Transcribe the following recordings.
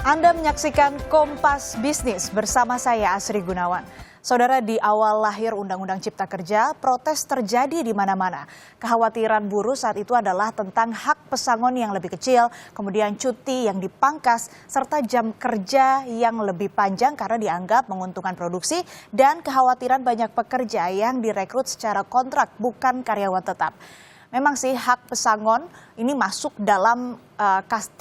Anda menyaksikan Kompas Bisnis bersama saya Asri Gunawan. Saudara, di awal lahir Undang-Undang Cipta Kerja, protes terjadi di mana-mana. Kekhawatiran buruh saat itu adalah tentang hak pesangon yang lebih kecil, kemudian cuti yang dipangkas, serta jam kerja yang lebih panjang karena dianggap menguntungkan produksi, dan kekhawatiran banyak pekerja yang direkrut secara kontrak bukan karyawan tetap. Memang sih hak pesangon ini masuk dalam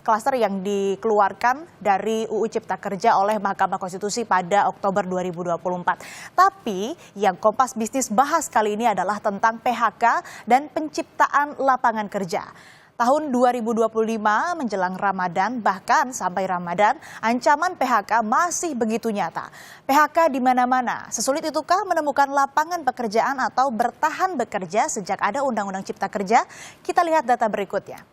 klaster yang dikeluarkan dari UU Cipta Kerja oleh Mahkamah Konstitusi pada Oktober 2024. Tapi yang Kompas Bisnis bahas kali ini adalah tentang PHK dan penciptaan lapangan kerja. Tahun 2025 menjelang Ramadan, bahkan sampai Ramadan, ancaman PHK masih begitu nyata. PHK di mana-mana. Sesulit itukah menemukan lapangan pekerjaan atau bertahan bekerja sejak ada Undang-Undang Cipta Kerja? Kita lihat data berikutnya.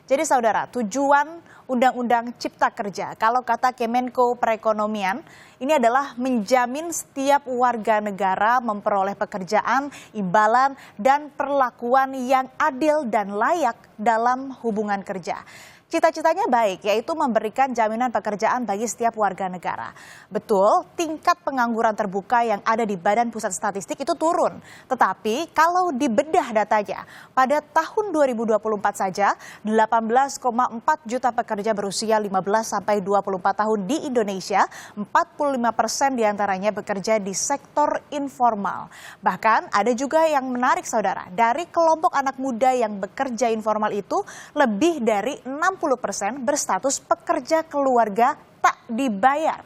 Jadi saudara, tujuan Undang-Undang Cipta Kerja, kalau kata Kemenko Perekonomian, ini adalah menjamin setiap warga negara memperoleh pekerjaan, imbalan, dan perlakuan yang adil dan layak dalam hubungan kerja. Cita-citanya baik, yaitu memberikan jaminan pekerjaan bagi setiap warga negara. Betul, tingkat pengangguran terbuka yang ada di Badan Pusat Statistik itu turun. Tetapi kalau dibedah datanya, pada tahun 2024 saja 18,4 juta pekerja berusia 15 sampai 24 tahun di Indonesia, 45% diantaranya bekerja di sektor informal. Bahkan ada juga yang menarik saudara, dari kelompok anak muda yang bekerja informal itu lebih dari 60% berstatus pekerja keluarga tak dibayar.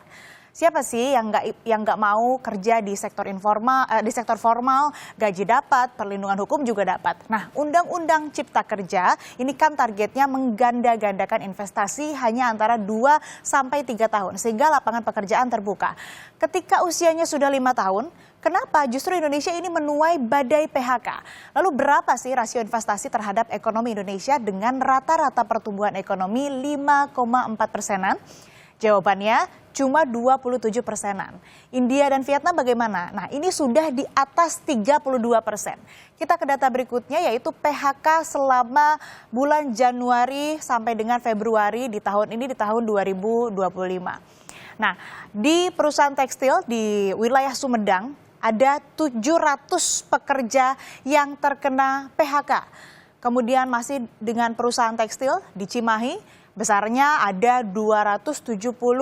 Siapa sih yang nggak mau kerja di sektor informal, di sektor formal, gaji dapat, perlindungan hukum juga dapat. Nah, Undang-Undang Cipta Kerja ini kan targetnya mengganda-gandakan investasi hanya antara 2 sampai 3 tahun sehingga lapangan pekerjaan terbuka. Ketika usianya sudah 5 tahun, kenapa justru Indonesia ini menuai badai PHK? Lalu berapa sih rasio investasi terhadap ekonomi Indonesia dengan rata-rata pertumbuhan ekonomi 5,4%? Jawabannya cuma 27%. India dan Vietnam bagaimana? Nah, ini sudah di atas 32%. Kita ke data berikutnya yaitu PHK selama bulan Januari sampai dengan Februari di tahun ini, di tahun 2025. Nah, di perusahaan tekstil di wilayah Sumedang ada 700 pekerja yang terkena PHK. Kemudian masih dengan perusahaan tekstil di Cimahi, besarnya ada 270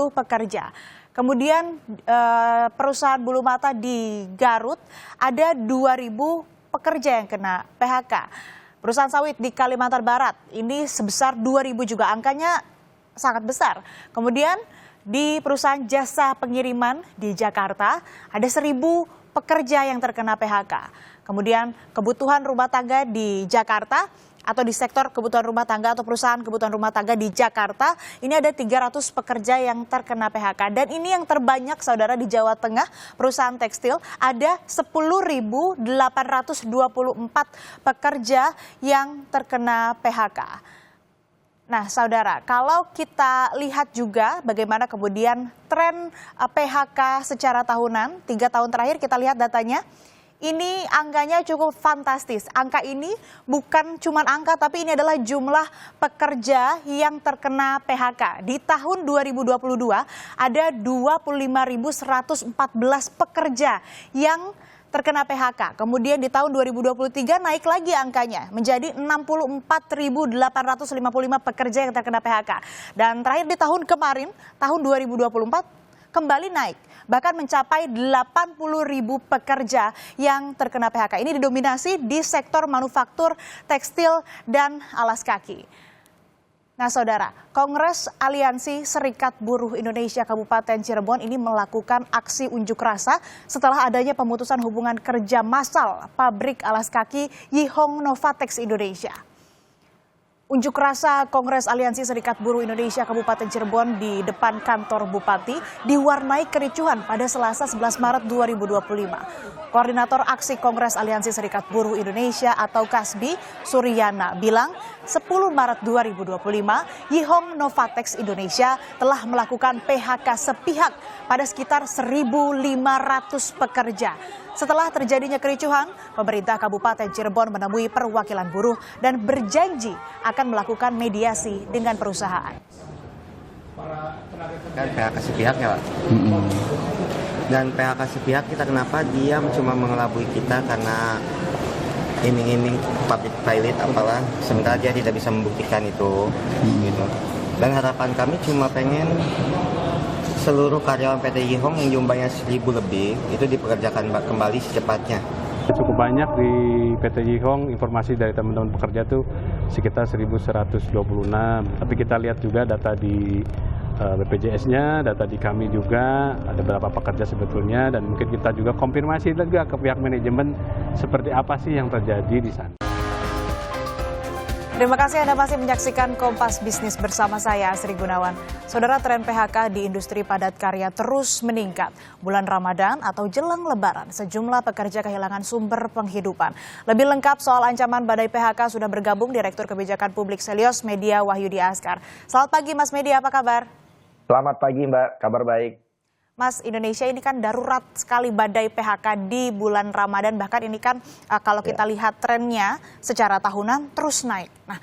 pekerja. Kemudian perusahaan bulu mata di Garut ada 2.000 pekerja yang kena PHK. Perusahaan sawit di Kalimantan Barat ini sebesar 2.000 juga, angkanya sangat besar. Kemudian di perusahaan jasa pengiriman di Jakarta ada 1.000 pekerja yang terkena PHK. Kemudian kebutuhan rumah tangga di Jakarta atau di sektor kebutuhan rumah tangga atau perusahaan kebutuhan rumah tangga di Jakarta, ini ada 300 pekerja yang terkena PHK. Dan ini yang terbanyak saudara di Jawa Tengah, perusahaan tekstil ada 10.824 pekerja yang terkena PHK. Nah saudara, kalau kita lihat juga bagaimana kemudian tren PHK secara tahunan, 3 tahun terakhir kita lihat datanya. Ini angkanya cukup fantastis. Angka ini bukan cuma angka, tapi ini adalah jumlah pekerja yang terkena PHK. Di tahun 2022 ada 25.114 pekerja yang terkena PHK. Kemudian di tahun 2023 naik lagi angkanya menjadi 64.855 pekerja yang terkena PHK. Dan terakhir di tahun kemarin, tahun 2024, kembali naik, bahkan mencapai 80.000 pekerja yang terkena PHK. Ini didominasi di sektor manufaktur, tekstil, dan alas kaki. Nah saudara, Kongres Aliansi Serikat Buruh Indonesia Kabupaten Cirebon ini melakukan aksi unjuk rasa setelah adanya pemutusan hubungan kerja massal pabrik alas kaki Yihong Novatex Indonesia. Unjuk rasa Kongres Aliansi Serikat Buruh Indonesia Kabupaten Cirebon di depan kantor Bupati diwarnai kericuhan pada Selasa 11 Maret 2025. Koordinator Aksi Kongres Aliansi Serikat Buruh Indonesia atau KASBI, Suryana, bilang 10 Maret 2025, Yihong Novatex Indonesia telah melakukan PHK sepihak pada sekitar 1.500 pekerja. Setelah terjadinya kericuhan, pemerintah Kabupaten Cirebon menemui perwakilan buruh dan berjanji akan melakukan mediasi dengan perusahaan. Kan PHK sepihak ya Pak. Dan PHK sepihak kita kenapa dia cuma mengelabui kita karena iming-iming public pilot apalah, sementara dia tidak bisa membuktikan itu gitu. Dan harapan kami cuma pengen seluruh karyawan PT Yihong yang jumlahnya 1.000 lebih itu dipekerjakan kembali secepatnya. Cukup banyak di PT Yihong, informasi dari teman-teman pekerja tuh sekitar 1.126. Tapi kita lihat juga data di BPJS-nya, data di kami juga, ada berapa pekerja sebetulnya, dan mungkin kita juga konfirmasi juga ke pihak manajemen seperti apa sih yang terjadi di sana. Terima kasih Anda masih menyaksikan Kompas Bisnis bersama saya, Asri Gunawan. Saudara, tren PHK di industri padat karya terus meningkat. Bulan Ramadan atau jelang Lebaran, sejumlah pekerja kehilangan sumber penghidupan. Lebih lengkap soal ancaman badai PHK sudah bergabung Direktur Kebijakan Publik Selios Media Wahyudi Askar. Selamat pagi Mas Media, apa kabar? Selamat pagi Mbak, kabar baik. Mas, Indonesia ini kan darurat sekali badai PHK di bulan Ramadan. Bahkan ini kan kalau kita lihat trennya secara tahunan terus naik. Nah,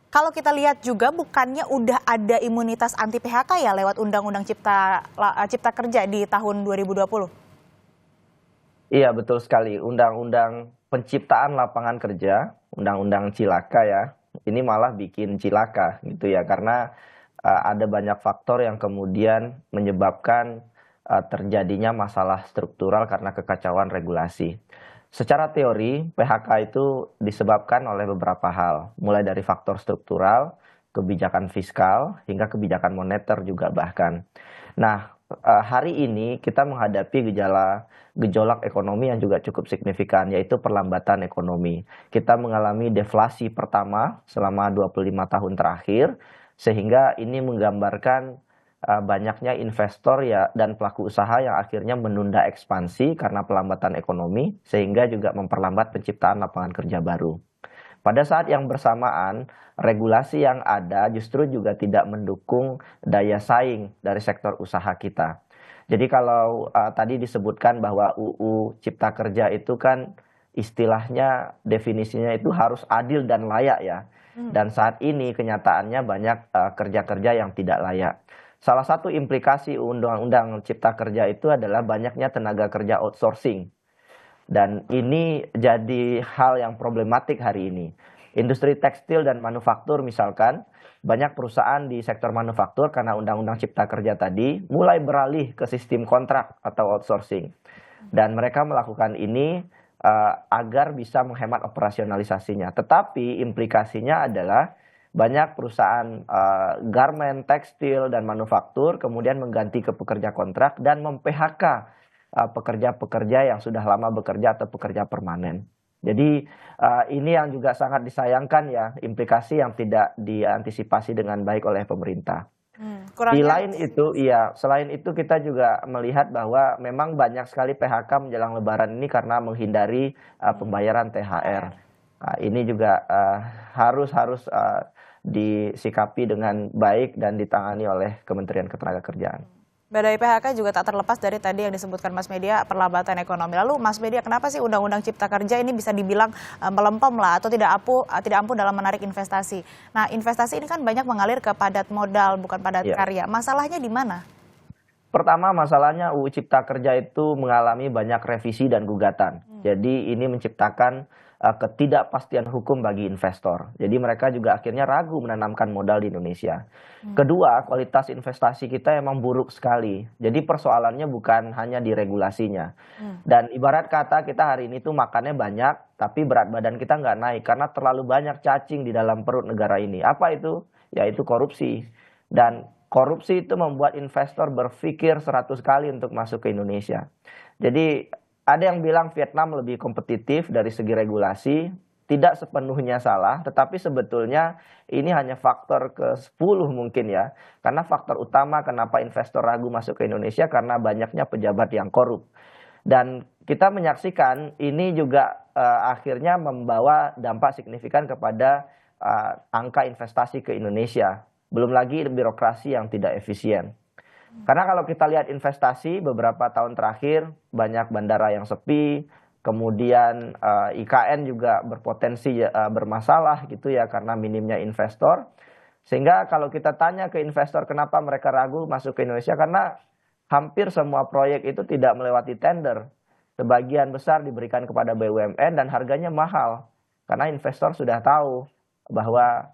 kalau kita lihat juga bukannya udah ada imunitas anti PHK ya lewat Undang-Undang Cipta Kerja di tahun 2020? Iya betul sekali, Undang-Undang Penciptaan Lapangan Kerja, Undang-Undang Cilaka ya, ini malah bikin cilaka gitu ya, karena ada banyak faktor yang kemudian menyebabkan terjadinya masalah struktural karena kekacauan regulasi. Secara teori, PHK itu disebabkan oleh beberapa hal, mulai dari faktor struktural, kebijakan fiskal, hingga kebijakan moneter juga bahkan. Nah, hari ini kita menghadapi gejolak ekonomi yang juga cukup signifikan, yaitu perlambatan ekonomi. Kita mengalami deflasi pertama selama 25 tahun terakhir, sehingga ini menggambarkan banyaknya investor ya dan pelaku usaha yang akhirnya menunda ekspansi karena pelambatan ekonomi, sehingga juga memperlambat penciptaan lapangan kerja baru. Pada saat yang bersamaan, regulasi yang ada justru juga tidak mendukung daya saing dari sektor usaha kita. Jadi kalau tadi disebutkan bahwa UU Cipta Kerja itu kan istilahnya definisinya itu harus adil dan layak ya. Dan saat ini kenyataannya banyak kerja-kerja yang tidak layak. Salah satu implikasi Undang-Undang Cipta Kerja itu adalah banyaknya tenaga kerja outsourcing. Dan ini jadi hal yang problematik hari ini. Industri tekstil dan manufaktur misalkan, banyak perusahaan di sektor manufaktur karena Undang-Undang Cipta Kerja tadi mulai beralih ke sistem kontrak atau outsourcing. Dan mereka melakukan ini agar bisa menghemat operasionalisasinya. Tetapi implikasinya adalah banyak perusahaan garment, tekstil, dan manufaktur kemudian mengganti ke pekerja kontrak dan mem-PHK pekerja-pekerja yang sudah lama bekerja atau pekerja permanen. Jadi ini yang juga sangat disayangkan ya, implikasi yang tidak diantisipasi dengan baik oleh pemerintah. Di lain itu, iya, selain itu kita juga melihat bahwa memang banyak sekali PHK menjelang Lebaran ini karena menghindari pembayaran THR. Nah, ini juga harus disikapi dengan baik dan ditangani oleh Kementerian Ketenagakerjaan. Badai PHK juga tak terlepas dari tadi yang disebutkan Mas Media, perlambatan ekonomi. Lalu Mas Media, kenapa sih Undang-Undang Cipta Kerja ini bisa dibilang melempem lah atau tidak ampuh dalam menarik investasi? Nah, investasi ini kan banyak mengalir ke padat modal, bukan padat karya. Masalahnya di mana? Pertama, masalahnya UU Cipta Kerja itu mengalami banyak revisi dan gugatan. Jadi ini menciptakan ketidakpastian hukum bagi investor. Jadi mereka juga akhirnya ragu menanamkan modal di Indonesia. Kedua, kualitas investasi kita emang buruk sekali. Jadi persoalannya bukan hanya di regulasinya. Dan ibarat kata kita hari ini tuh makannya banyak, tapi berat badan kita nggak naik karena terlalu banyak cacing di dalam perut negara ini. Apa itu? Yaitu korupsi. Dan korupsi itu membuat investor berpikir 100 kali untuk masuk ke Indonesia. Jadi ada yang bilang Vietnam lebih kompetitif dari segi regulasi, tidak sepenuhnya salah, tetapi sebetulnya ini hanya faktor ke-10 mungkin ya. Karena faktor utama kenapa investor ragu masuk ke Indonesia karena banyaknya pejabat yang korup. Dan kita menyaksikan ini juga akhirnya membawa dampak signifikan kepada angka investasi ke Indonesia. Belum lagi birokrasi yang tidak efisien. Karena kalau kita lihat investasi beberapa tahun terakhir banyak bandara yang sepi, kemudian IKN juga berpotensi bermasalah gitu ya karena minimnya investor. Sehingga kalau kita tanya ke investor kenapa mereka ragu masuk ke Indonesia, karena hampir semua proyek itu tidak melewati tender. Sebagian besar diberikan kepada BUMN dan harganya mahal. Karena investor sudah tahu bahwa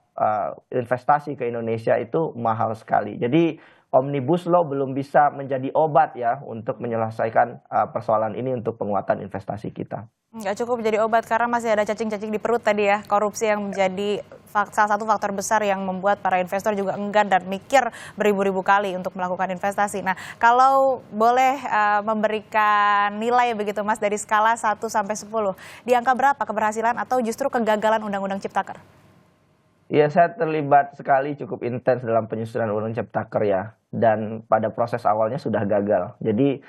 investasi ke Indonesia itu mahal sekali. Jadi Omnibus Law belum bisa menjadi obat ya untuk menyelesaikan persoalan ini untuk penguatan investasi kita. Nggak cukup jadi obat karena masih ada cacing-cacing di perut tadi ya. Korupsi yang menjadi salah satu faktor besar yang membuat para investor juga enggan dan mikir beribu-ribu kali untuk melakukan investasi. Nah, kalau boleh memberikan nilai begitu Mas dari skala 1 sampai 10, di angka berapa keberhasilan atau justru kegagalan Undang-Undang Ciptaker? Ya, saya terlibat sekali cukup intens dalam penyusunan Undang-Undang Ciptaker ya. Dan pada proses awalnya sudah gagal. Jadi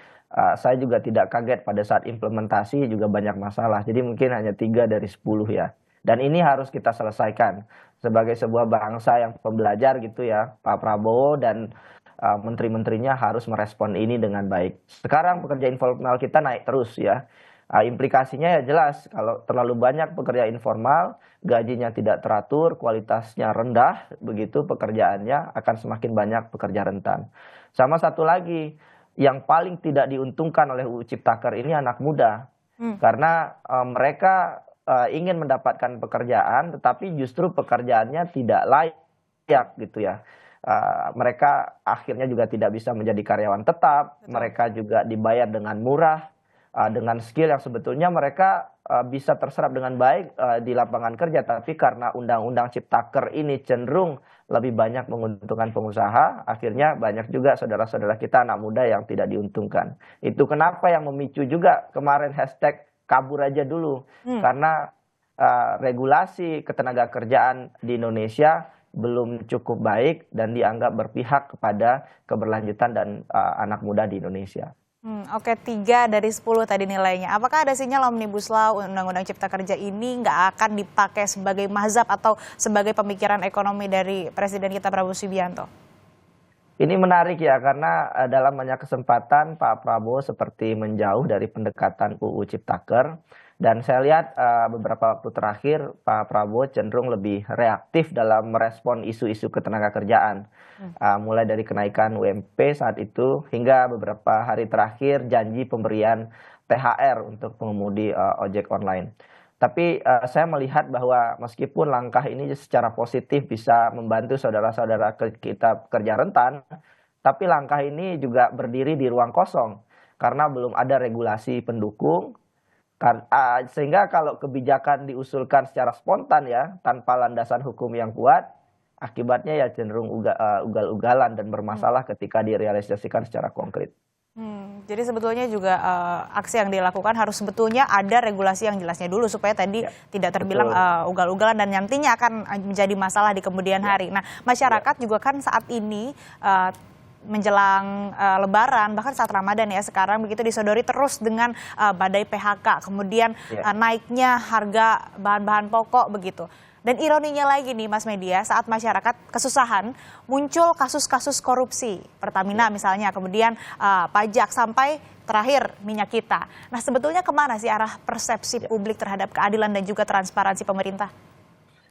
saya juga tidak kaget pada saat implementasi juga banyak masalah. Jadi mungkin hanya 3 dari 10 ya. Dan ini harus kita selesaikan. Sebagai sebuah bangsa yang pembelajar gitu ya, Pak Prabowo dan menteri-menterinya harus merespon ini dengan baik. Sekarang pekerja informal kita naik terus ya. Implikasinya ya jelas, kalau terlalu banyak pekerja informal, gajinya tidak teratur, kualitasnya rendah, begitu pekerjaannya akan semakin banyak pekerja rentan. Sama satu lagi, yang paling tidak diuntungkan oleh UU Ciptaker ini anak muda. Karena mereka ingin mendapatkan pekerjaan, tetapi justru pekerjaannya tidak layak gitu ya. Mereka akhirnya juga tidak bisa menjadi karyawan tetap, mereka juga dibayar dengan murah, dengan skill yang sebetulnya mereka bisa terserap dengan baik di lapangan kerja, tapi karena Undang-Undang Ciptaker ini cenderung lebih banyak menguntungkan pengusaha, akhirnya banyak juga saudara-saudara kita anak muda yang tidak diuntungkan. Itu kenapa yang memicu juga kemarin hashtag kabur aja dulu, karena regulasi ketenaga kerjaan di Indonesia belum cukup baik dan dianggap berpihak kepada keberlanjutan dan anak muda di Indonesia. Oke, 3 dari 10 tadi nilainya. Apakah ada sinyal Omnibus Law Undang-Undang Cipta Kerja ini nggak akan dipakai sebagai mazhab atau sebagai pemikiran ekonomi dari Presiden kita Prabowo Subianto? Ini menarik ya, karena dalam banyak kesempatan Pak Prabowo seperti menjauh dari pendekatan UU Ciptaker. Dan saya lihat beberapa waktu terakhir Pak Prabowo cenderung lebih reaktif dalam merespon isu-isu ketenaga kerjaan. Mulai dari kenaikan UMP saat itu hingga beberapa hari terakhir janji pemberian THR untuk pengemudi ojek online. Tapi saya melihat bahwa meskipun langkah ini secara positif bisa membantu saudara-saudara kita pekerja rentan, tapi langkah ini juga berdiri di ruang kosong karena belum ada regulasi pendukung. Sehingga kalau kebijakan diusulkan secara spontan ya, tanpa landasan hukum yang kuat, akibatnya ya cenderung ugal-ugalan dan bermasalah ketika direalisasikan secara konkret. Jadi sebetulnya juga aksi yang dilakukan harus sebetulnya ada regulasi yang jelasnya dulu supaya tadi tidak terbilang ugal-ugalan dan nantinya akan menjadi masalah di kemudian hari. Nah, masyarakat juga kan saat ini menjelang Lebaran, bahkan saat Ramadan ya sekarang begitu disodori terus dengan badai PHK, kemudian naiknya harga bahan-bahan pokok begitu. Dan ironinya lagi nih Mas Media, saat masyarakat kesusahan muncul kasus-kasus korupsi, Pertamina misalnya, kemudian pajak sampai terakhir minyak kita. Nah sebetulnya kemana sih arah persepsi publik terhadap keadilan dan juga transparansi pemerintah?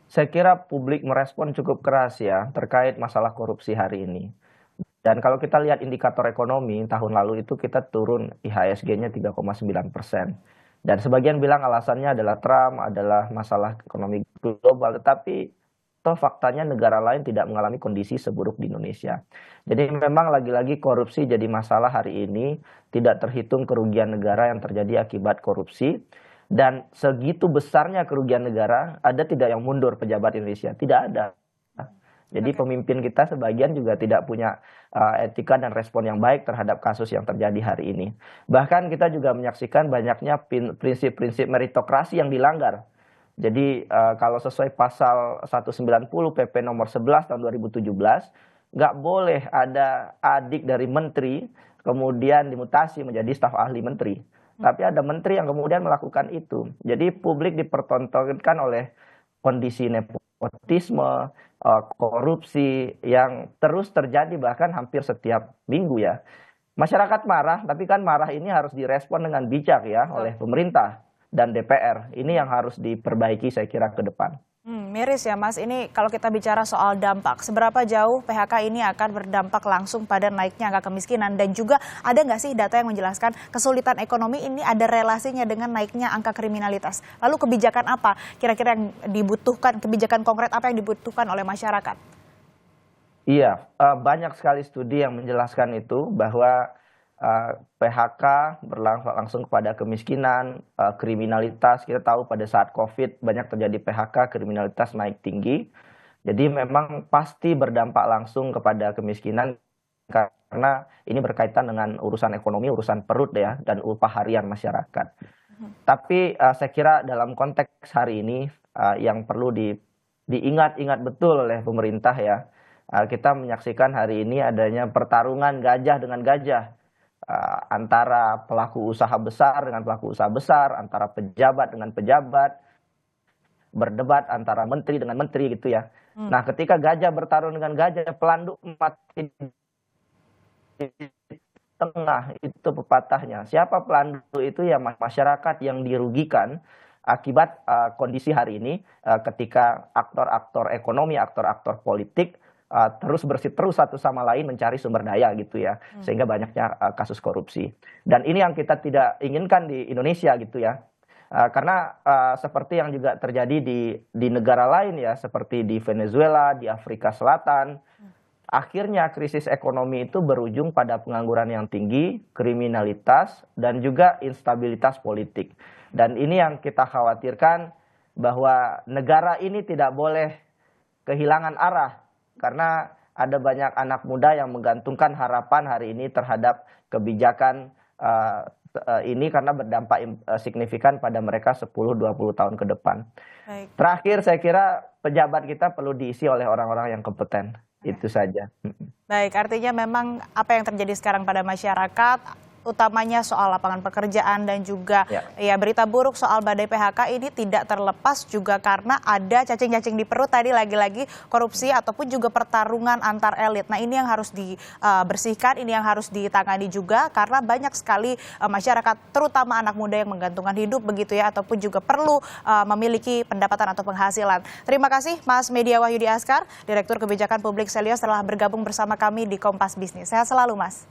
Saya kira publik merespon cukup keras ya terkait masalah korupsi hari ini. Dan kalau kita lihat indikator ekonomi, tahun lalu itu kita turun IHSG-nya 3,9%. Dan sebagian bilang alasannya adalah Trump, adalah masalah ekonomi global. Tetapi toh faktanya negara lain tidak mengalami kondisi seburuk di Indonesia. Jadi memang lagi-lagi korupsi jadi masalah hari ini. Tidak terhitung kerugian negara yang terjadi akibat korupsi. Dan segitu besarnya kerugian negara, ada tidak yang mundur pejabat Indonesia? Tidak ada. Jadi pemimpin kita sebagian juga tidak punya etika dan respon yang baik terhadap kasus yang terjadi hari ini. Bahkan kita juga menyaksikan banyaknya prinsip-prinsip meritokrasi yang dilanggar. Jadi kalau sesuai pasal 190 PP nomor 11 tahun 2017, nggak boleh ada adik dari menteri kemudian dimutasi menjadi staf ahli menteri. Tapi ada menteri yang kemudian melakukan itu. Jadi publik dipertontonkan oleh kondisi nepotisme, korupsi yang terus terjadi bahkan hampir setiap minggu ya. Masyarakat marah, tapi kan marah ini harus direspon dengan bijak ya oleh pemerintah dan DPR. Ini yang harus diperbaiki saya kira ke depan. Miris ya Mas, ini kalau kita bicara soal dampak, seberapa jauh PHK ini akan berdampak langsung pada naiknya angka kemiskinan, dan juga ada nggak sih data yang menjelaskan kesulitan ekonomi ini ada relasinya dengan naiknya angka kriminalitas? Lalu kebijakan apa kira-kira yang dibutuhkan, kebijakan konkret apa yang dibutuhkan oleh masyarakat? Iya, banyak sekali studi yang menjelaskan itu bahwa PHK langsung kepada kemiskinan, kriminalitas. Kita tahu pada saat COVID banyak terjadi PHK, kriminalitas naik tinggi. Jadi memang pasti berdampak langsung kepada kemiskinan karena ini berkaitan dengan urusan ekonomi, urusan perut ya, dan upah harian masyarakat. Tapi saya kira dalam konteks hari ini yang perlu diingat-ingat betul oleh pemerintah ya, kita menyaksikan hari ini adanya pertarungan gajah dengan gajah. Antara pelaku usaha besar dengan pelaku usaha besar, antara pejabat dengan pejabat, berdebat antara menteri dengan menteri gitu ya. Nah, ketika gajah bertarung dengan gajah, pelanduk mati di tengah, itu pepatahnya. Siapa pelanduk itu? Ya masyarakat yang dirugikan akibat kondisi hari ini, ketika aktor-aktor ekonomi, aktor-aktor politik terus bersiteru satu sama lain mencari sumber daya gitu ya, sehingga banyaknya kasus korupsi. Dan ini yang kita tidak inginkan di Indonesia gitu ya, karena seperti yang juga terjadi di negara lain ya, seperti di Venezuela, di Afrika Selatan, akhirnya krisis ekonomi itu berujung pada pengangguran yang tinggi, kriminalitas, dan juga instabilitas politik. Dan ini yang kita khawatirkan, bahwa negara ini tidak boleh kehilangan arah, karena ada banyak anak muda yang menggantungkan harapan hari ini terhadap kebijakan ini, karena berdampak signifikan pada mereka 10-20 tahun ke depan. Baik. Terakhir, saya kira pejabat kita perlu diisi oleh orang-orang yang kompeten. Itu saja. Baik, artinya memang apa yang terjadi sekarang pada masyarakat, utamanya soal lapangan pekerjaan dan juga ya berita buruk soal badai PHK ini tidak terlepas juga karena ada cacing-cacing di perut tadi, lagi-lagi korupsi ataupun juga pertarungan antar elit. Nah, ini yang harus dibersihkan, ini yang harus ditangani juga karena banyak sekali masyarakat, terutama anak muda yang menggantungkan hidup begitu ya, ataupun juga perlu memiliki pendapatan atau penghasilan. Terima kasih Mas Media Wahyudi Askar, Direktur Kebijakan Publik Selios, telah bergabung bersama kami di Kompas Bisnis. Sehat selalu Mas.